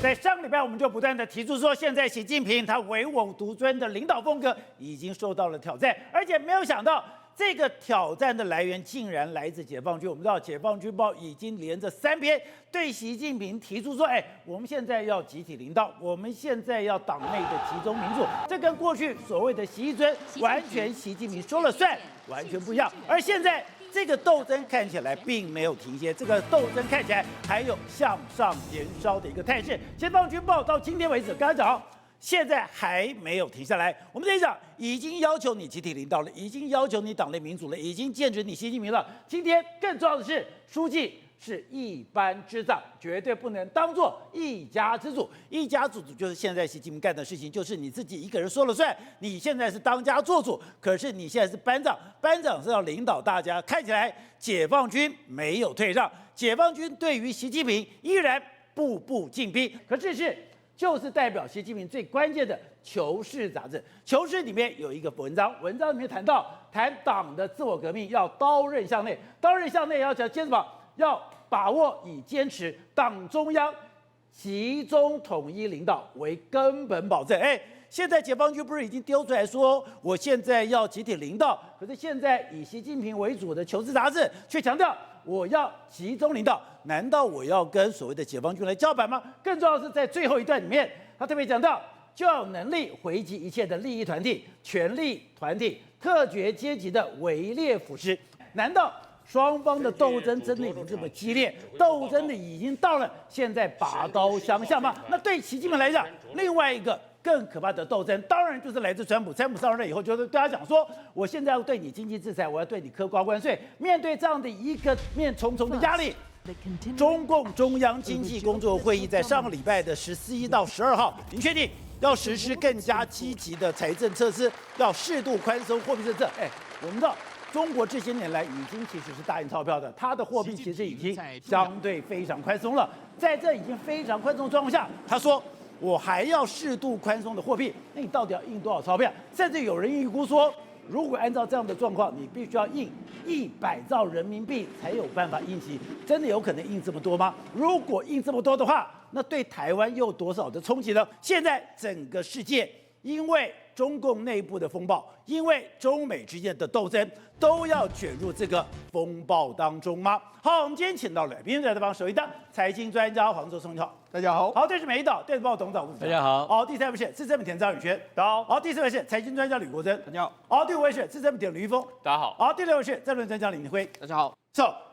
在上个礼拜，我们就不断的提出说，现在习近平他唯我独尊的领导风格已经受到了挑战，而且没有想到这个挑战的来源竟然来自解放军。我们知道，解放军报已经连着3篇对习近平提出说，我们现在要集体领导，我们现在要党内的集中民主，这跟过去所谓的习尊完全习近平说了算，完全不一样。而现在这个斗争看起来并没有停歇，这个斗争看起来还有向上延烧的一个态势。解放军报到今天为止，刚才讲现在还没有停下来。我们这一讲已经要求你集体领导了，已经要求你党内民主了，已经剑指你习近平了。今天更重要的是，书记是一班之长，绝对不能当作一家之主。一家之主就是现在习近平干的事情，就是你自己一个人说了算。你现在是当家做主，可是你现在是班长，班长是要领导大家。看起来解放军没有退让，解放军对于习近平依然步步进逼。可这是就是代表习近平最关键的《求是》杂志，《求是》里面有一个文章里面谈党的自我革命要刀刃向内，刀刃向内要讲坚持把。要把握以坚持党中央集中统一领导为根本保证。现在解放军不是已经丢出来说，我现在要集体领导，可是现在以习近平为主的《求是》杂志却强调我要集中领导，难道我要跟所谓的解放军来叫板吗？更重要的是在最后一段里面，他特别讲到，就要有能力回击一切的利益团体、权力团体、特权阶级的围猎腐蚀。难道双方的斗争真的已经这么激烈，斗争的已经到了现在拔刀相向吗？那对习近平来讲，另外一个更可怕的斗争，当然就是来自川普。川普上任以后，就是对他讲说，我现在要对你经济制裁，我要对你科高关税。面对这样的一个面重重的压力，中共中央经济工作会议在上个礼拜的14到12号，已经确定要实施更加积极的财政措施，要适度宽松货币政策。我们知道。中国这些年来已经其实是大印钞票的，它的货币其实已经相对非常宽松了。在这已经非常宽松的状况下，他说我还要适度宽松的货币，那你到底要印多少钞票？甚至有人预估说，如果按照这样的状况，你必须要印100兆人民币才有办法印息，真的有可能印这么多吗？如果印这么多的话，那对台湾又有多少的冲击呢？现在整个世界因为中共内部的风暴，因为中美之间的斗争，都要卷入这个风暴当中吗？好，我们今天请到了来宾，在这帮首一的财经专家黄周松，你好，大家好。好，这是美岛电子报董事长吴子，大家好。好，第3位是资深媒体人张宇轩，大家好。好，第4位是财经专家吕国珍，大家好。好，第5位是资深媒体人吕玉峰，大家好。好，第6位是政论专家林辉，大家好。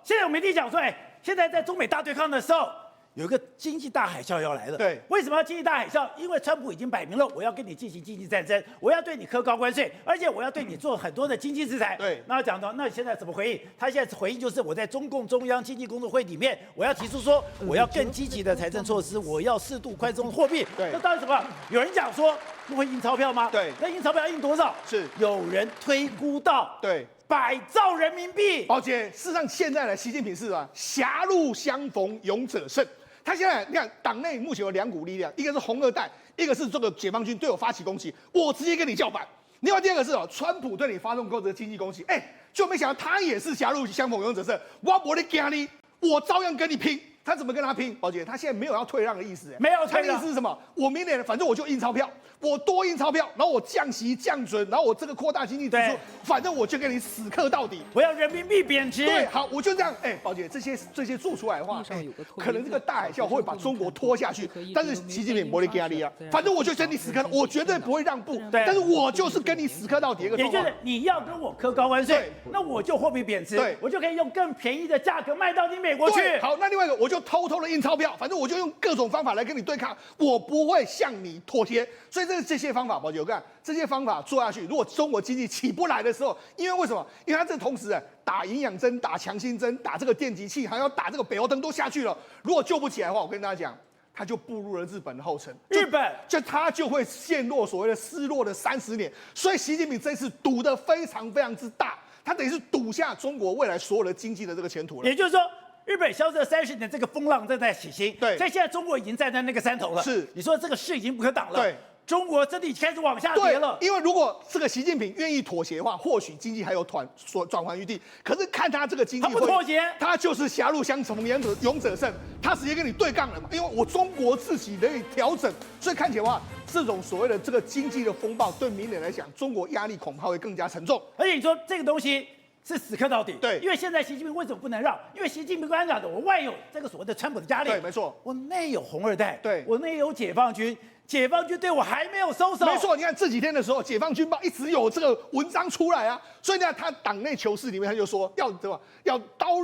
现在我们一定讲说，现在在中美大对抗的时候。有一个经济大海啸要来了，对，为什么要经济大海啸？因为川普已经摆明了，我要跟你进行经济战争，我要对你科高关税，而且我要对你做很多的经济制裁。对，那讲到那现在怎么回应？他现在回应就是我在中共中央经济工作会里面，我要提出说，我要更积极的财政措施，我要适度宽松货币。对，那到底什么？有人讲说，会印钞票吗？对，那印钞票要印多少？是有人推估到对100兆人民币。宝姐，事实上现在呢，习近平是狭路相逢勇者胜。他现在你看，党内目前有2股力量，一个是红二代，一个是这个解放军对我发起攻击，我直接跟你叫板。另外第2个是川普对你发动这个经济攻击，就没想到他也是狭路相逢勇者胜，我不会惊你，我照样跟你拼。他怎么跟他拼？宝姐，他现在没有要退让的意思，没有退让。他的意思是什么？我明年反正我就印钞票，我多印钞票，然后我降息降准，然后我这个扩大经济支出，反正我就跟你死磕到底。我要人民币贬值。对，好，我就这样。宝姐，这些做出来的话，可能这个大海啸会把中国拖下去。但是习近平不会给他力啊，反正我就跟你死磕，我绝对不会让步。但是我就是跟你死磕到底一个状况。也就是你要跟我科高关税，那我就货币贬值，我就可以用更便宜的价格卖到你美国去。好，那另外一个我就偷偷的印钞票，反正我就用各种方法来跟你对抗，我不会向你妥协。所以这些方法，宝姐，我看这些方法做下去，如果中国经济起不来的时候，因为为什么？因为它这同时打营养针、打强心针、打这个电击器，还要打这个北欧灯都下去了。如果救不起来的话，我跟大家讲，他就步入了日本的后尘。他就会陷落所谓的失落的30年。所以习近平这次赌得非常非常之大，他等于是赌下中国未来所有的经济的这个前途了。也就是说。日本消失了30年，这个风浪正在起兴。对，所以现在中国已经站在那个山头了。是，你说这个势已经不可挡了。对，中国真的开始往下跌对了。因为如果这个习近平愿意妥协的话，或许经济还有转圜余地。可是看他这个经济，他不妥协，他就是狭路相逢勇者胜，他直接跟你对杠了嘛。因为我中国自己可以调整，所以看起来的话，这种所谓的这个经济的风暴，对明年来讲，中国压力恐怕会更加沉重。而且你说这个东西是死磕到底，对，因为现在习近平为什么不能让？因为习近平刚才讲的，我外有这个所谓的川普的家里，对，没错，我内有红二代，对，我内有解放军。解放军对我还没有收手，没错。你看这几天的时候，《解放军报》一直有这个文章出来啊，所以呢，他党内求是里面他就说要对吧？要刀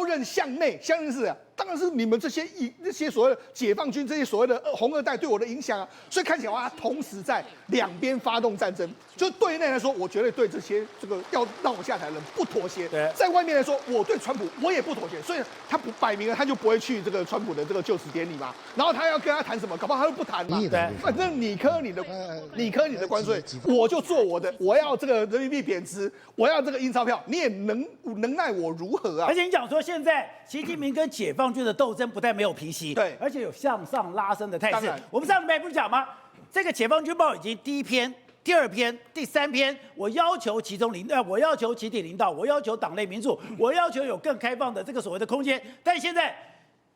刃向内，向内是当然是你们这些所谓的解放军这些所谓的红二代对我的影响啊。所以看起来他同时在两边发动战争，就对内来说，我绝对对这些这个要让我下台的人不妥协；在外面来说，我对川普我也不妥协。所以他不摆明了，他就不会去这个川普的这个就职典礼嘛。然后他要跟他谈什么，搞不好他就不谈嘛。反正你科你的关税，我就做我的，我要这个人民币贬值，我要这个印钞票，你也能奈我如何啊？而且你讲说，现在习近平跟解放军的斗争不但没有平息，对，而且有向上拉升的态势。我们上礼拜不是讲吗？这个解放军报已经第一篇、第二篇、第三篇，我要求我要求集体领导，我要求党内民主，我要求有更开放的这个所谓的空间。但现在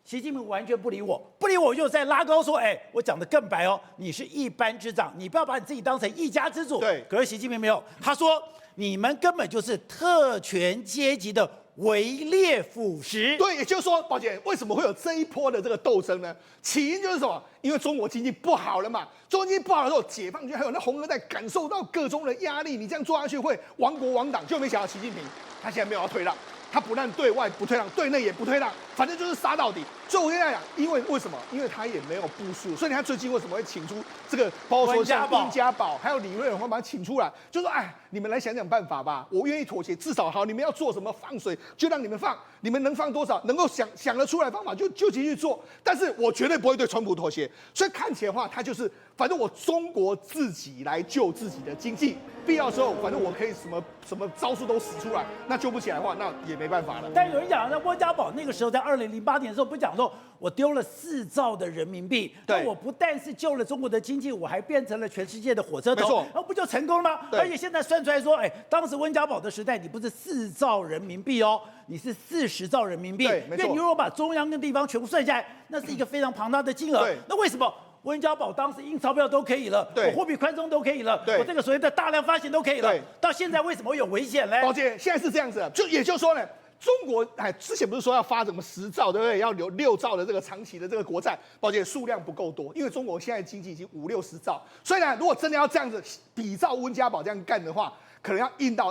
习近平完全不理我，我就在拉高说，我讲的更白哦，你是一班之长，你不要把你自己当成一家之主。对，可是习近平没有，他说你们根本就是特权阶级的围猎腐蚀。对，也就是说，宝姐，为什么会有这一波的这个斗争呢？起因就是什么？因为中国经济不好了嘛。中国经济不好的时候，解放军还有那红二代感受到各种的压力，你这样做下去会亡国亡党。就没想到习近平他现在没有要退让。他不但对外不退让，对内也不退让，反正就是杀到底。所以我跟大家讲，因为什么？因为他也没有部署，所以你看最近为什么会请出这个，包括说像温家宝，还有李瑞荣，把他请出来，就说你们来想想办法吧，我愿意妥协，至少好，你们要做什么放水就让你们放，你们能放多少，能够想得出来方法就继续做，但是我绝对不会对川普妥协。所以看起来的话，他就是反正我中国自己来救自己的经济，必要时候反正我可以什么招数都使出来，那救不起来的话，那也没办法了。但有人讲，那温家宝那个时候在2008年的时候，不是讲说我丢了4兆的人民币，那我不但是救了中国的经济，我还变成了全世界的火车头，没错，那不就成功了吗？而且现在算出来说，当时温家宝的时代，你不是4兆人民币哦，你是40兆人民币，对，没错。因为你如果把中央跟地方全部算下来，那是一个非常庞大的金额。那为什么温家宝当时印钞票都可以了，我货币宽松都可以了，我这个所谓的大量发行都可以了，到现在为什么会有危险呢？宝姐，现在是这样子，也就是说呢。中国之前不是说要发什么10兆，对不对？要留6兆的这个长期的这个国债，抱歉，数量不够多，因为中国现在经济已经50-60兆，所以呢，如果真的要这样子比照温家宝这样干的话，可能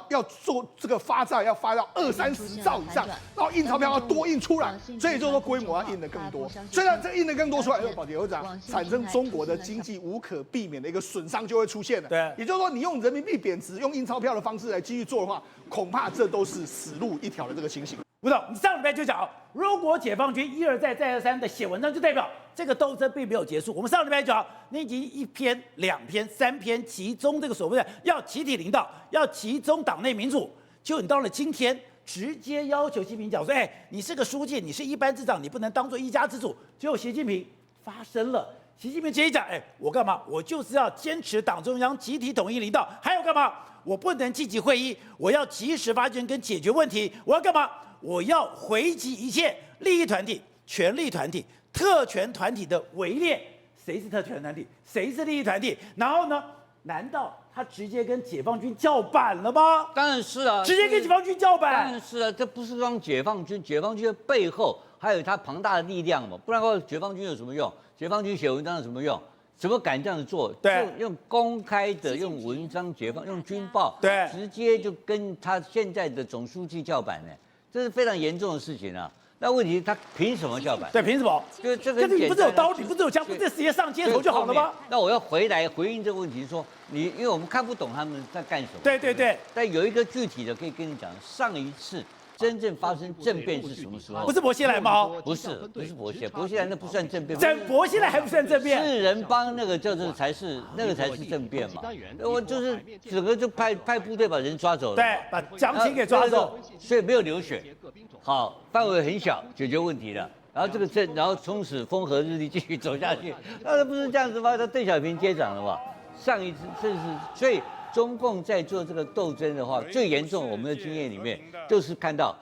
要做这个发债要发到20-30兆以上，然后印钞票要多印出来，所以就是说规模要印得更多，所以呢，这印得更多出来，宝姐会讲产生中国的经济无可避免的一个损伤就会出现了。对，也就是说，你用人民币贬值，用印钞票的方式来继续做的话，恐怕这都是死路一条的这个情形。吴总，你上礼拜就讲，如果解放军一而再再而三的写文章，就代表这个斗争并没有结束。我们上礼拜讲，你已经1篇、2篇、3篇集中这个所谓的要集体领导，要集中党内民主，结果你到了今天，直接要求习近平讲说，你是个书记，你是一班之长，你不能当做一家之主。结果习近平发声了，习近平直接讲，我干嘛？我就是要坚持党中央集体统一领导，还有干嘛？我不能积极会议，我要及时发现跟解决问题，我要干嘛？我要回击一切利益团体、权力团体、特权团体的围猎。谁是特权团体？谁是利益团体？然后呢？难道他直接跟解放军叫板了吗？当然是啊，直接跟解放军叫板。当然是啊，这不是光解放军，解放军的背后还有他庞大的力量嘛，不然的话，解放军有什么用？解放军写文章有什么用？怎么敢这样子做？对，用公开的，用文章用军报，对，直接就跟他现在的总书记叫板呢。这是非常严重的事情啊！那问题他凭什么叫板？对，凭什么？就这个你不是有刀，你不是有枪，不是直接上街头就好了吗？那我要回来回应这个问题，说因为我们看不懂他们在干什么。对对对。但有一个具体的可以跟你讲，上一次真正发生政变是什么时候？不是薄熙来吗？不是薄熙来，薄熙来那不算政变。薄熙来还不算政变？四人帮那个才是政变嘛。我就是整个就派部队把人抓走了，对，把蒋钦给抓走，所以没有流血。好，范围很小，解决问题了。然后然后从此风和日丽继续走下去，那不是这样子吗？他邓小平接掌了嘛？上一次这是所以中共在做这个斗争的话，最严重我们的经验里面就是看到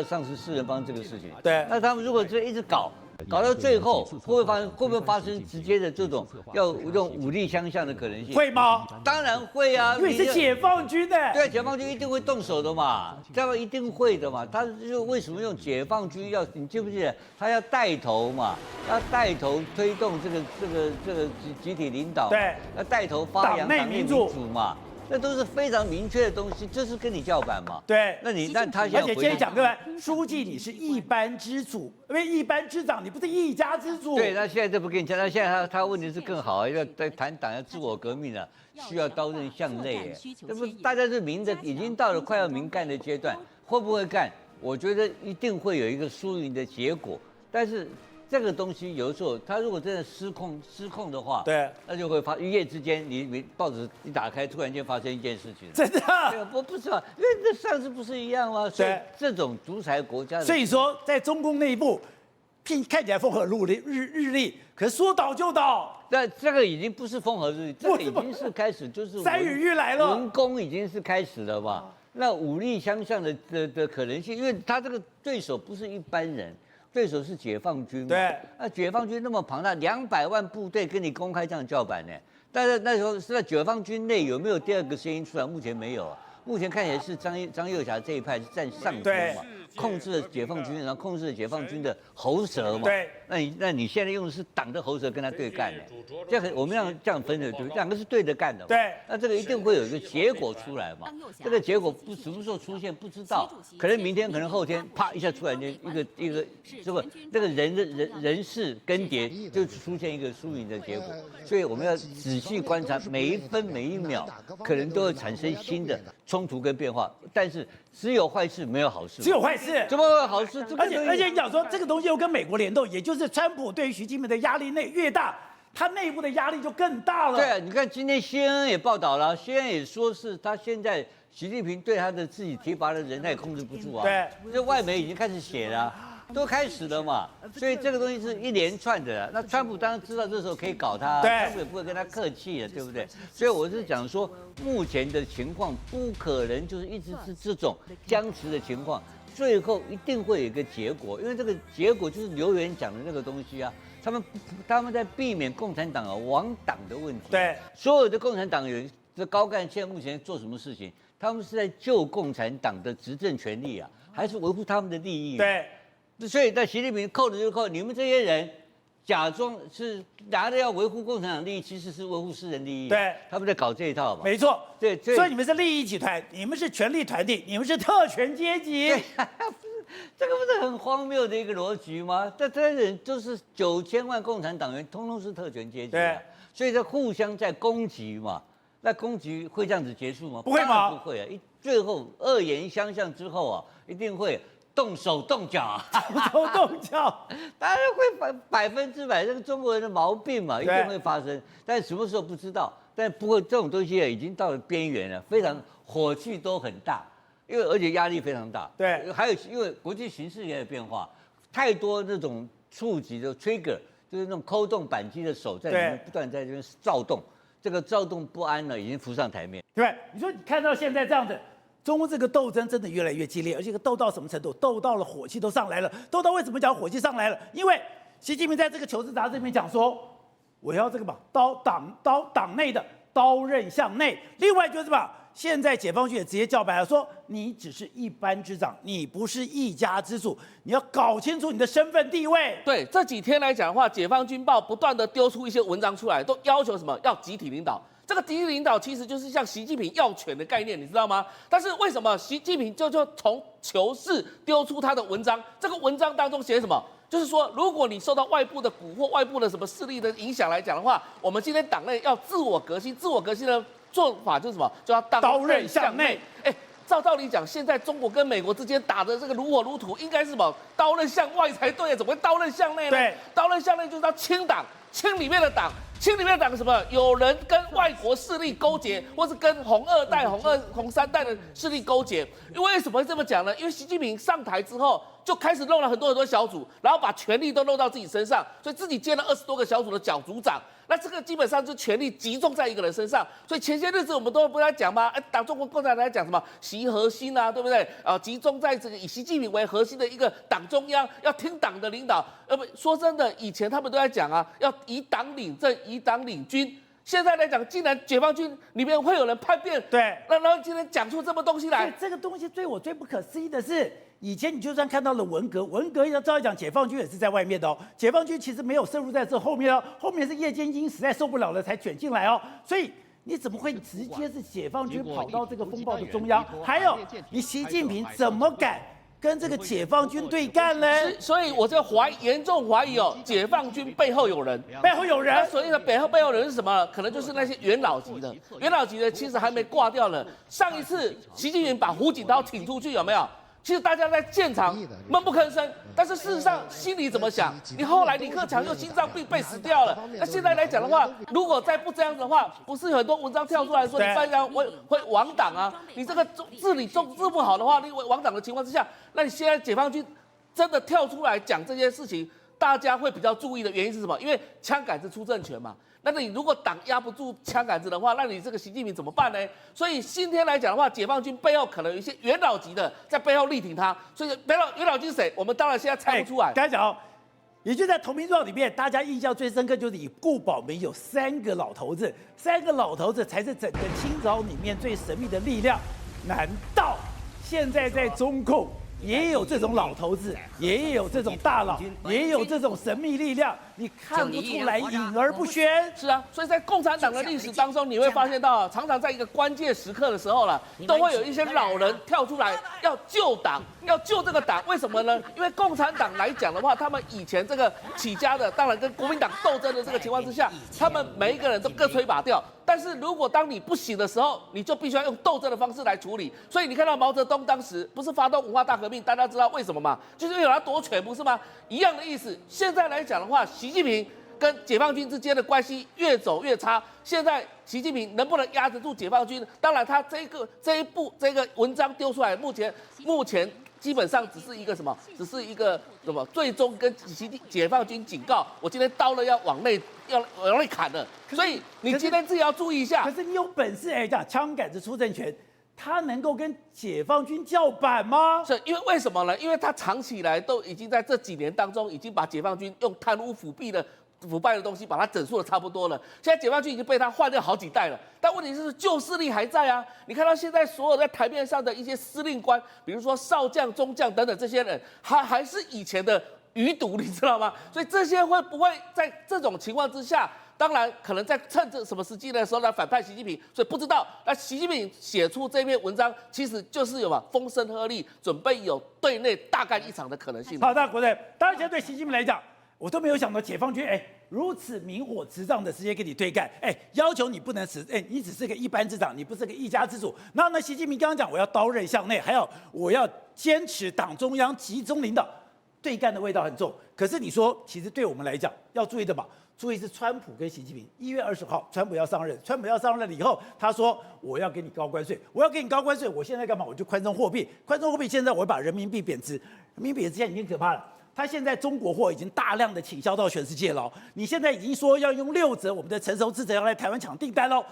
上次四人帮这个事情。对，那他们如果这一直搞到最后，会不会发生直接的这种要用武力相向的可能性？会吗？当然会啊，因为是解放军的。对，解放军一定会动手的嘛，这样一定会的嘛。他就为什么用解放军要？你记不记得他要带头嘛？要带头推动这个集体领导，对，要带头发扬党内民主嘛。那都是非常明确的东西，这是跟你叫板嘛？对，那他现在而且今天讲对吧？书记你是一班之主，因为一班之长，你不是一家之主。对，那现在这不跟你讲，那现在他问题是更好啊，要在谈党要自我革命了，需要刀刃向内，这不大家是明的，已经到了快要明干的阶段，会不会干？我觉得一定会有一个输赢的结果，但是。这个东西有的时候，他如果真的失控的话，对，那就会一夜之间，你报纸一打开，突然间发生一件事情，真的？这个不是嘛？因为这上次不是一样吗？所以这种独裁国家，所以说在中共内部，看起来风和日丽，可是说倒就倒。那这个已经不是风和日丽，这个已经是开始就是山雨欲来了，文攻已经是开始了嘛？那武力相向的可能性，因为他这个对手不是一般人。对手是解放军嘛？对，那解放军那么庞大，200万部队跟你公开这样叫板呢？但是那时候是在解放军内有没有第二个声音出来？目前没有啊。目前看起来是张幼霞这一派是占上风嘛，控制了解放军，然后控制了解放军的喉舌嘛。对，那你现在用的是党的喉舌跟他对干呢？这样我们要这样分的，对，两个是对着干的嘛。对，那这个一定会有一个结果出来嘛。这个结果什么时候出现不知道，可能明天，可能后天，啪一下突然间一个这个那个人事更迭，就出现一个输赢的结果。所以我们要仔细观察每一分每一秒，可能都会产生新的冲突跟变化，但是只有坏事没有好事，只有坏事，怎么会有好事？而且你讲说这个东西又跟美国联动，也就是川普对于习近平的压力越大，他内部的压力就更大了。对啊，你看今天CNN也报道了，CNN也说是他现在习近平对他的自己提拔的人他也控制不住啊。对，这外媒已经开始写了。都开始了嘛，所以这个东西是一连串的。那川普当然知道这时候可以搞他，川普也不会跟他客气的，对不对？所以我是讲说，目前的情况不可能就是一直是这种僵持的情况，最后一定会有一个结果，因为这个结果就是刘源讲的那个东西啊，他们在避免共产党亡党的问题。对，所有的共产党员的高干现在目前做什么事情？他们是在救共产党的执政权利啊，还是维护他们的利益？对。所以，在习近平扣的就扣，你们这些人假装是拿着要维护共产党利益，其实是维护私人利益。对，他们在搞这一套嘛。没错，对，所以你们是利益集团，你们是权力团体，你们是特权阶级。这个不是很荒谬的一个逻辑吗？这些人都是9000万共产党员，通通是特权阶级。对，所以在互相在攻击嘛。那攻击会这样子结束吗？不会吗？不会啊！最后恶言相向之后啊，一定会。动手动脚，动脚，当然会100%，这个中国人的毛病嘛，一定会发生。但什么时候不知道？但不过这种东西已经到了边缘了，非常火气都很大，而且压力非常大。对，还有因为国际形势也有变化，太多那种触及的 trigger， 就是那种扣动扳机的手在里面不断在这边躁动，这个躁动不安呢已经浮上台面。对，你说你看到现在这样子。中国这个斗争真的越来越激烈，而且斗到什么程度？斗到了火气都上来了。斗到为什么讲火气上来了？因为习近平在这个《求是》杂志里面讲说，我要这个嘛，党内的刀刃向内。另外就是吧，现在解放军也直接叫白了，说你只是一班之长，你不是一家之主，你要搞清楚你的身份地位。对，这几天来讲的话，解放军报不断的丢出一些文章出来，都要求什么？要集体领导。这个集体领导其实就是像习近平要权的概念，你知道吗？但是为什么习近平就从求是丢出他的文章？这个文章当中写什么？就是说，如果你受到外部的蛊惑、外部的什么势力的影响来讲的话，我们今天党内要自我革新。自我革新的做法就是什么？就要刀刃向内。照道理讲，现在中国跟美国之间打的这个如火如荼，应该是什么？刀刃向外才对，怎么会刀刃向内呢？对，刀刃向内就是要清党，清里面的党。清里面讲什么？有人跟外国势力勾结，或是跟红二代、红三代的势力勾结。为什么会这么讲呢？因为习近平上台之后，就开始弄了很多小组，然后把权力都弄到自己身上，所以自己接了20多个小组的小组长。那这个基本上就权力集中在一个人身上，所以前些日子我们都不在讲吗？党中国共产党在讲什么习核心啊，对不对？集中在这个以习近平为核心的一个党中央，要听党的领导。不，说真的，以前他们都在讲啊，要以党领政，以党领军。现在来讲，竟然解放军里面会有人叛变，对，然后今天讲出这么东西来，这个东西我最不可思议的是，以前你就算看到了文革要照理讲，解放军也是在外面的哦，解放军其实没有涉入在这后面哦，后面是叶剑英实在受不了了才卷进来哦，所以你怎么会直接是解放军跑到这个风暴的中央？还有，你习近平怎么敢跟这个解放军对干呢？所以我就严重怀疑哦，解放军背后有人，所以呢，背后有人是什么？可能就是那些元老级的，其实还没挂掉了。上一次习近平把胡锦涛请出去，有没有？其实大家在现场闷不吭声，但是事实上心里怎么想？你后来李克强又心脏病被死掉了，那现在来讲的话，如果再不这样子的话，不是很多文章跳出来说你再这样会亡党啊？你这个治理治不好的话，你亡党的情况之下，那你现在解放军真的跳出来讲这些事情，大家会比较注意的原因是什么？因为枪杆子出政权嘛。那你如果党压不住枪杆子的话，那你这个习近平怎么办呢？所以今天来讲的话，解放军背后可能有一些元老级的在背后力挺他。所以元老级是谁？我们当然现在猜不出来。刚才讲哦，也就在投名状里面，大家印象最深刻就是以顾宝明有3个老头子，3个老头子才是整个清朝里面最神秘的力量。难道现在在中共也有这种老头子，也有这种大佬，也有这种神秘力量？你看不出来，隐而不宣。是啊，所以在共产党的历史当中，你会发现到，常常在一个关键时刻的时候了，都会有一些老人跳出来要救党，要救这个党。为什么呢？因为共产党来讲的话，他们以前这个起家的，当然跟国民党斗争的这个情况之下，他们每一个人都各吹把调。但是如果当你不行的时候，你就必须要用斗争的方式来处理。所以你看到毛泽东当时不是发动文化大革命，大家知道为什么吗？就是因为有他夺权，不是吗？一样的意思。现在来讲的话，习近平跟解放军之间的关系越走越差。现在习近平能不能压得住解放军？当然，他这个文章丢出来，目前基本上只是一个什么？只是一个什么？最终跟解放军警告，我今天刀了要往内砍了。所以你今天自己要注意一下。可是你有本事讲枪杆子出政权，他能够跟解放军叫板吗？是因为为什么呢？因为他长期以来都已经在这几年当中，已经把解放军用贪污腐败的东西把它整肃的差不多了。现在解放军已经被他换掉好几代了，但问题是旧势力还在啊。你看到现在所有在台面上的一些司令官，比如说少将、中将等等这些人，还是以前的余毒，你知道吗？所以这些会不会在这种情况之下？当然，可能在趁这什么时机的时候来反叛习近平，所以不知道。那习近平写出这篇文章，其实就是有风声鹤唳，准备有对内大干一场的可能性。好的，国人，当然现在对习近平来讲，我都没有想到解放军如此明火执仗的直接跟你对干，要求你不能死，你只是个一班之长，你不是个一家之主。然后呢，习近平刚刚讲我要刀刃向内，还有我要坚持党中央集中领导，对干的味道很重。可是你说，其实对我们来讲要注意的嘛。注意是川普跟习近平1月20号，川普要上任了以后，他说我要给你高关税，我现在干嘛？我就宽松货币，现在我把人民币贬值，人民币贬值现在已经可怕了。他现在中国货已经大量的倾销到全世界了，你现在已经说要用6折我们的成熟制程要来台湾抢订单喽，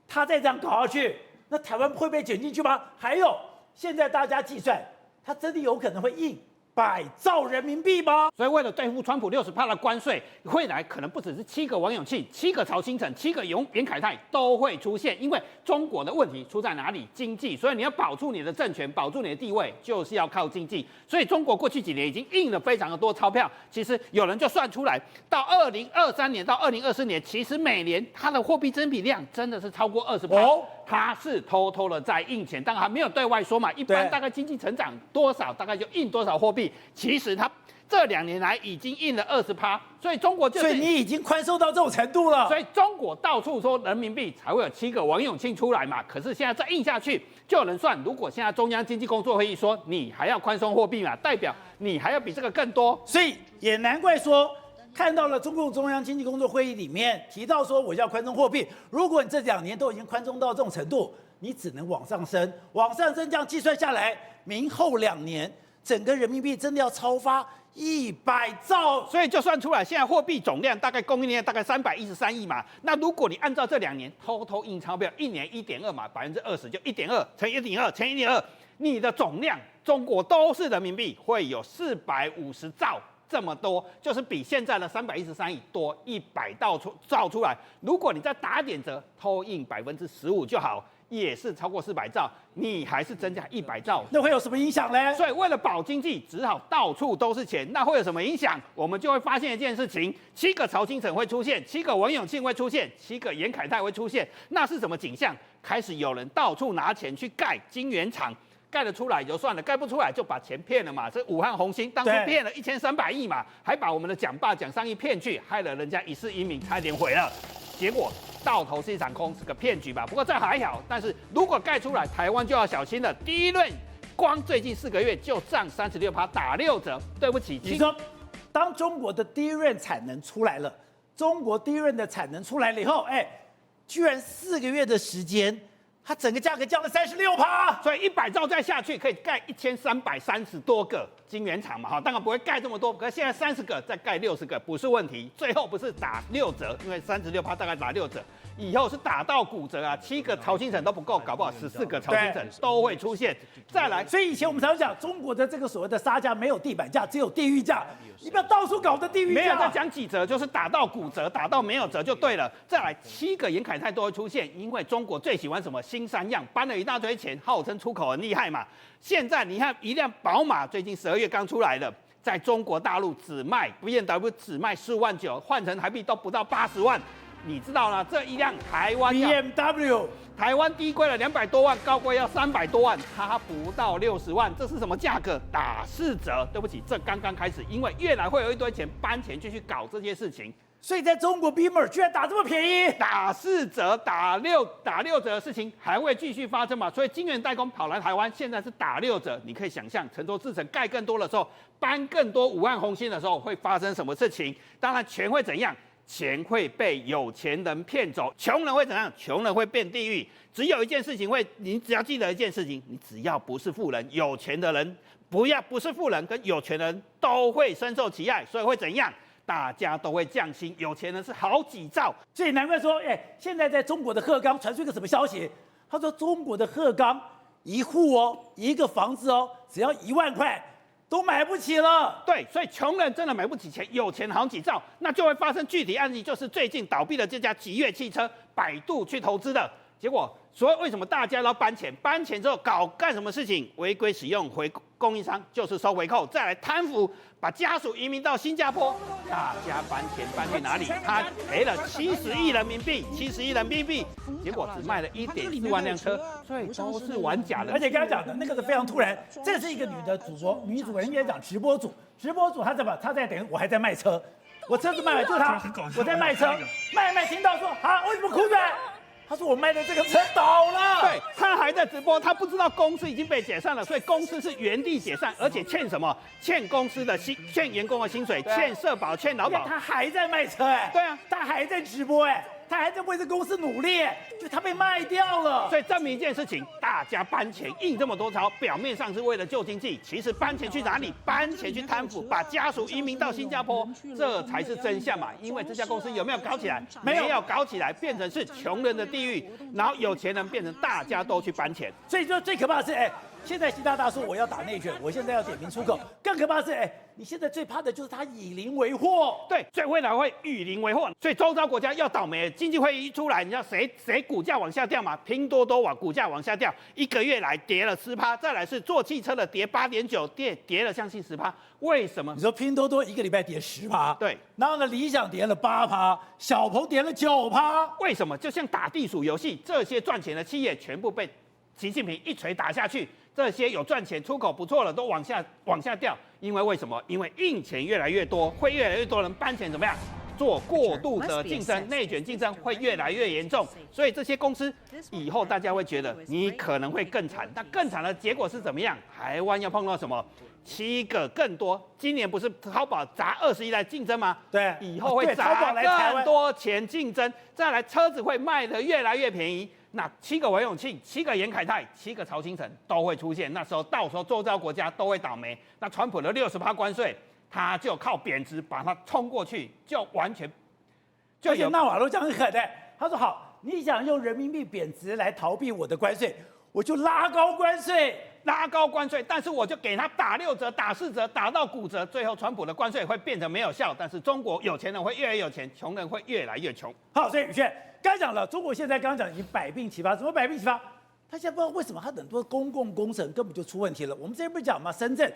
他再这样搞下去，那台湾会被卷进去吗？还有，现在大家计算，他真的有可能会印100兆人民币吗？所以为了对付川普60%的关税，未来可能不只是7个王永庆、7个曹新成、7个严凯泰都会出现，因为中国的问题出在哪里？经济。所以你要保住你的政权，保住你的地位，就是要靠经济。所以中国过去几年已经印了非常的多钞票，其实有人就算出来，到2023年到2024年，其实每年它的货币增比量真的是超过20%。哦，它是偷偷的在印钱，当然还没有对外说嘛。一般大概经济成长多少，大概就印多少货币。其实它这2年来已经印了20%，所以中国就是，所以你已经宽松到这种程度了。所以中国到处说人民币才会有7个王永庆出来嘛。可是现在再印下去，就有人算，如果现在中央经济工作会议说你还要宽松货币嘛，代表你还要比这个更多。所以也难怪说，看到了中共中央经济工作会议里面提到说我要宽松货币，如果你这2年都已经宽松到这种程度，你只能往上升，这样计算下来，明后2年。整个人民币真的要超发100兆。所以就算出来，现在货币总量大概供应量大概313亿嘛。那如果你按照这2年偷偷印钞票，一年1.2嘛，20%就1.2乘1.2乘1.2，你的总量中国都是人民币会有450兆。这么多，就是比现在的313亿多100兆出来。如果你再打点折，偷印15%就好，也是超过400兆，你还是增加100兆，那会有什么影响呢？所以为了保经济，只好到处都是钱。那会有什么影响？我们就会发现一件事情：7个曹清城会出现，7个王永庆会出现，7个严凯泰会出现。那是什么景象？开始有人到处拿钱去盖晶圆厂。盖得出来就算了，盖不出来就把钱骗了嘛。这武汉红星当初骗了1300亿嘛，还把我们的蒋爸蒋尚义骗去，害了人家一世英名差点毁了。结果到头是一场空，是个骗局吧。不过这还好，但是如果盖出来，台湾就要小心了。第一轮光最近4个月就涨36%，打6折。对不起，你说，当中国的第一轮产能出来了，中国第一轮的产能出来了以后，居然4个月的时间。它整个价格降了36%，所以100兆再下去可以盖1330多个晶圆厂嘛，哈，当然不会盖这么多，可是现在30个再盖60个不是问题。最后不是打6折，因为36%大概打6折，以后是打到骨折啊，7个曹清城都不够，搞不好14个曹清城都会出现。再来，所以以前我们常讲中国的这个所谓的杀价没有地板价，只有地狱价，你不要到处搞的地狱价。没有在讲几折，就是打到骨折，打到没有折就对了。再来7个严凯泰都会出现，因为中国最喜欢什么？新三样，搬了一大堆钱，号称出口很厉害嘛。现在你看一辆宝马，最近12月刚出来的，在中国大陆只卖 BMW 只卖4万9，换成台币都不到80万。你知道呢？这一辆台湾 BMW， 台湾低规了200多万，高规要300多万，它不到60万，这是什么价格？打4折。对不起，这刚刚开始，因为越来会有一堆钱搬钱就去搞这些事情。所以在中国 Beamer 居然打这么便宜，打4折、打6折的事情还会继续发生嘛？所以晶圆代工跑来台湾，现在是打6折，你可以想象成熟制程盖更多的时候，搬更多武汉红星的时候会发生什么事情？当然钱会怎样？钱会被有钱人骗走，穷人会怎样？穷人会变地狱。只有一件事情会，你只要记得一件事情，你只要不是富人，有钱的人不是富人跟有钱人都会深受其害，所以会怎样？大家都会降薪，有钱人是好几兆，所以难怪说，现在在中国的鹤岗传出一个什么消息？他说中国的鹤岗一户一个房子只要1万块都买不起了。对，所以穷人真的买不起钱，有钱好几兆，那就会发生具体案例，就是最近倒闭的这家极越汽车，百度去投资的结果。所以为什么大家都要搬钱？搬钱之后干什么事情？违规使用回供应商，就是收回扣，再来贪腐，把家属移民到新加坡，大家搬钱搬去哪里？他赔了70亿人民币，70亿人民币，结果只卖了1.4万辆车，所以都是玩假的。而且刚才讲的那个是非常突然，这是一个女主人，应该讲直播主她怎么？她在等于我还在卖车，我车子卖完就她，我在卖车，卖听到说啊，为什么哭出来？他说我卖的这个车倒了，对，他还在直播，他不知道公司已经被解散了，所以公司是原地解散，而且欠什么？欠公司的欠员工的薪水，欠社保，欠劳保。他还在卖车对啊，他还在直播他还在为这公司努力就他被卖掉了。所以证明一件事情，大家搬钱印这么多钞，表面上是为了救经济，其实搬钱去哪里？搬钱去贪腐，把家属移民到新加坡，这才是真相嘛。因为这家公司有没有搞起来？没有搞起来，变成是穷人的地狱，然后有钱人变成大家都去搬钱。所以说最可怕的是现在习大大说我要打内卷，我现在要点名出口。更可怕的是，你现在最怕的就是他以邻为祸。对，所以未来会以邻为祸。所以周遭国家要倒霉。经济会议一出来，你知道谁股价往下掉吗？拼多多股价往下掉，1个月来跌了10%，再来是做汽车的跌8.9%，跌了将近10%。为什么？你说拼多多1个礼拜跌10%，对，然后呢，理想跌了8%，小鹏跌了9%。为什么？就像打地鼠游戏，这些赚钱的企业全部被习近平一锤打下去。这些有赚钱、出口不错了，都往下掉，因为什么？因为印钱越来越多，会越来越多人搬钱，怎么样？做过度的竞争，内卷竞争会越来越严重，所以这些公司以后大家会觉得你可能会更惨。那更惨的结果是怎么样？台湾要碰到什么？7个更多，今年不是淘宝砸20亿来竞争吗？对，以后会砸更多钱竞争，再来车子会卖得越来越便宜。那7个王永庆、7个严凯泰、7个曹新成都会出现。那时候到时候周遭国家都会倒霉。那川普的60%关税，他就靠贬值把它冲过去，就完全就而且纳瓦罗讲很狠的，他说好，你想用人民币贬值来逃避我的关税，我就拉高关税。拉高关税，但是我就给他打6折、打4折，打到骨折，最后川普的关税会变成没有效，但是中国有钱人会越来越有钱，穷人会越来越穷。好，所以宇轩刚讲了，中国现在刚刚讲已经百病齐发，怎么百病齐发？他现在不知道为什么他很多公共工程根本就出问题了。我们之前不是讲吗？深圳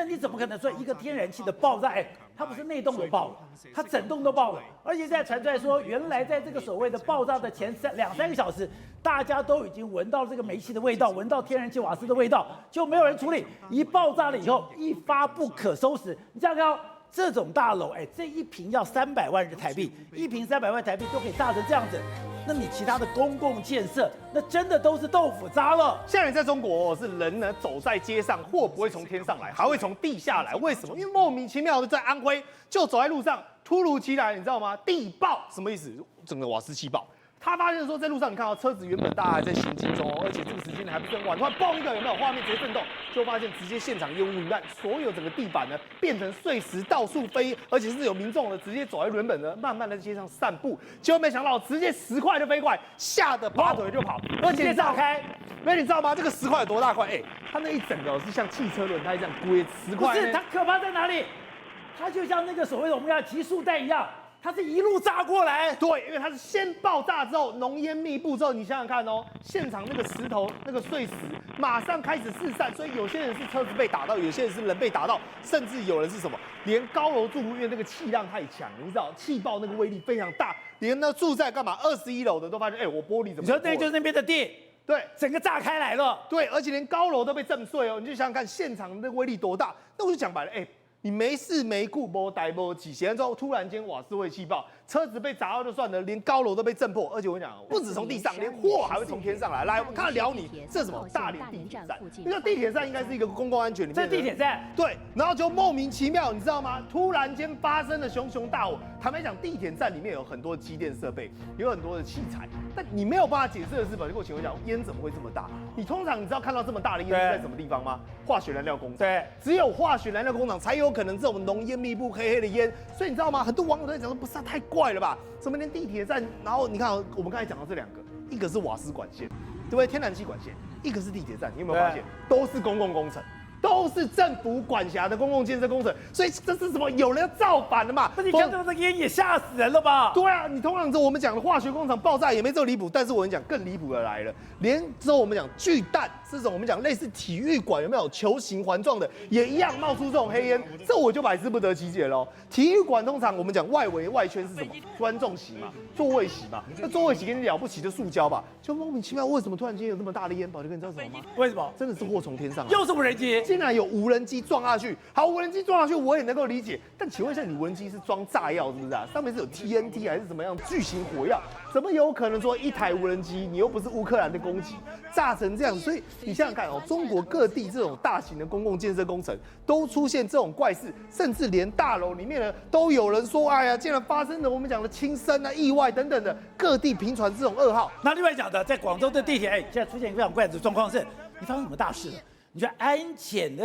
你怎么可能说一个天然气的爆炸？它不是那栋都爆了，它整栋都爆了，而且现在传出来说，原来在这个所谓的爆炸的前2-3个小时，大家都已经闻到这个煤气的味道，闻到天然气瓦斯的味道，就没有人处理。一爆炸了以后，一发不可收拾。你想想看哦，这种大楼，这一平要300万台币，一平300万台币都可以炸成这样子。那你其他的公共建设，那真的都是豆腐渣了。现在在中国是人呢走在街上，货不会从天上来，还会从地下来。为什么？因为莫名其妙的在安徽就走在路上，突如其来，你知道吗？地爆什么意思？整个瓦斯气爆。他发现说，在路上你看到车子原本大家还在行进中哦，而且这个时间还不是很晚，突然嘣一个有没有画面直接震动，就发现直接现场烟雾弥漫，所有整个地板呢变成碎石到处飞，而且是有民众呢直接走在原本呢慢慢的在街上散步，结果没想到直接10块就飞过来，吓得拔腿就跑，而且炸开，没你知道吗？这个10块有多大块？它那一整个是像汽车轮胎这样归10块。不是，它可怕在哪里？它就像那个所谓的我们要集束弹一样。它是一路炸过来，对，因为它是先爆炸之后，浓烟密布之后，你想想看哦，现场那个石头、那个碎石马上开始四散，所以有些人是车子被打到，有些人是人被打到，甚至有人是什么，连高楼住户，因为那个气量太强，你知道气爆那个威力非常大，连呢住在干嘛21楼的都发现，我玻璃怎么？你说那就是那边的地，对，整个炸开来了，对，而且连高楼都被震碎哦，你就想想看现场的那个威力多大，那我就讲白了，你没事没顾，没呆没起，起来之后突然间瓦斯会气爆，车子被砸到就算了，连高楼都被震破，而且我跟你讲，不止从地上，连货还会从天上来。来，我们看辽宁，这是什么？大连地铁站。那个地铁站应该是一个公共安全里面。这地铁站。对，然后就莫名其妙，你知道吗？突然间发生了熊熊大火。坦白讲，地铁站里面有很多机电设备，有很多的器材，但你没有办法解释的是，给我请问讲，烟怎么会这么大？你通常你知道看到这么大的烟是在什么地方吗？化学燃料工厂。对，只有化学燃料工厂才有可能这种浓烟密布、黑黑的烟。所以你知道吗？很多网友都在讲说，不是太怪了吧？怎么连地铁站？然后你看，我们刚才讲到这2个，一个是瓦斯管线，对不对？天然气管线，一个是地铁站，你有没有发现？都是公共工程。都是政府管辖的公共建设工程，所以这是什么？有人要造反了嘛？那你看到这个烟也吓死人了吧？对啊，你通常我们讲的化学工厂爆炸也没这么离谱，但是我跟你讲更离谱的来了，连之后我们讲巨蛋这种我们讲类似体育馆有没有球形环状的，也一样冒出这种黑烟，这我就百思不得其解喽。体育馆通常我们讲外围外圈是什么？观众席嘛，座位席嘛，那座位席跟你了不起的塑胶吧，就莫名其妙为什么突然间有这么大的烟？宝就跟你知道什么吗？为什么？真的是祸从天上来，又是无人机。竟然有无人机撞下去，好，无人机撞下去我也能够理解，但请问一下，你无人机是装炸药是不是啊？上面是有 TNT 还是怎么样巨型火药？怎么有可能说一台无人机，你又不是乌克兰的攻击，炸成这样？所以你想想看哦，中国各地这种大型的公共建设工程都出现这种怪事，甚至连大楼里面呢都有人说，哎呀，竟然发生了我们讲的轻生啊、意外等等的，各地频传这种噩耗。那另外讲的，在广州的地铁，现在出现一个非常怪的状况是，你发生什么大事了？你觉得安检的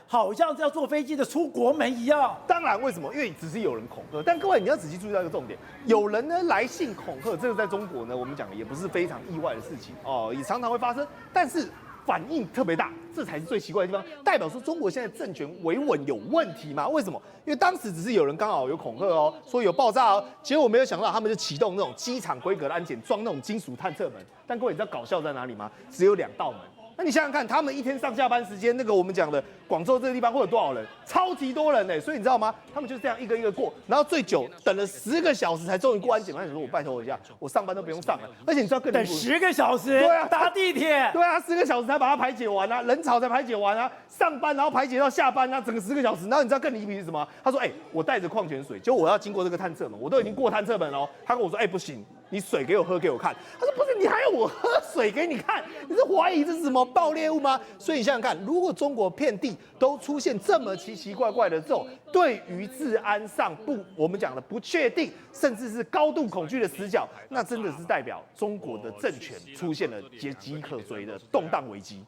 好像是要坐飞机的出国门一样。当然，为什么？因为只是有人恐吓。但各位你要仔细注意到一个重点，有人呢来信恐吓，这个在中国呢，我们讲也不是非常意外的事情哦，也常常会发生。但是反应特别大，这才是最奇怪的地方，代表说中国现在政权维稳有问题吗？为什么？因为当时只是有人刚好有恐吓哦，说有爆炸哦，结果没有想到他们就启动那种机场规格的安检，装那种金属探测门。但各位你知道搞笑在哪里吗？只有2道门。那你想想看，他们一天上下班时间，那个我们讲的广州这个地方会有多少人？超级多人呢，所以你知道吗？他们就是这样一个一个过，然后最久等了10个小时才终于过安检。他想说，我拜托我一下，我上班都不用上了，而且你知道更等10个小时，对啊，搭地铁，对啊，10个小时才把它排解完啊，人潮才排解完啊，上班然后排解到下班啊，整个10个小时。然后你知道更离谱是什么？他说，我带着矿泉水，结果我要经过这个探测门，我都已经过探测门了，他跟我说，不行。你水给我喝给我看。他说不是，你还要我喝水给你看？你是怀疑这是什么爆裂物吗？所以你想想看，如果中国遍地都出现这么奇奇怪怪的这种对于治安上我们讲的不确定，甚至是高度恐惧的死角，那真的是代表中国的政权出现了岌岌可危的动荡危机。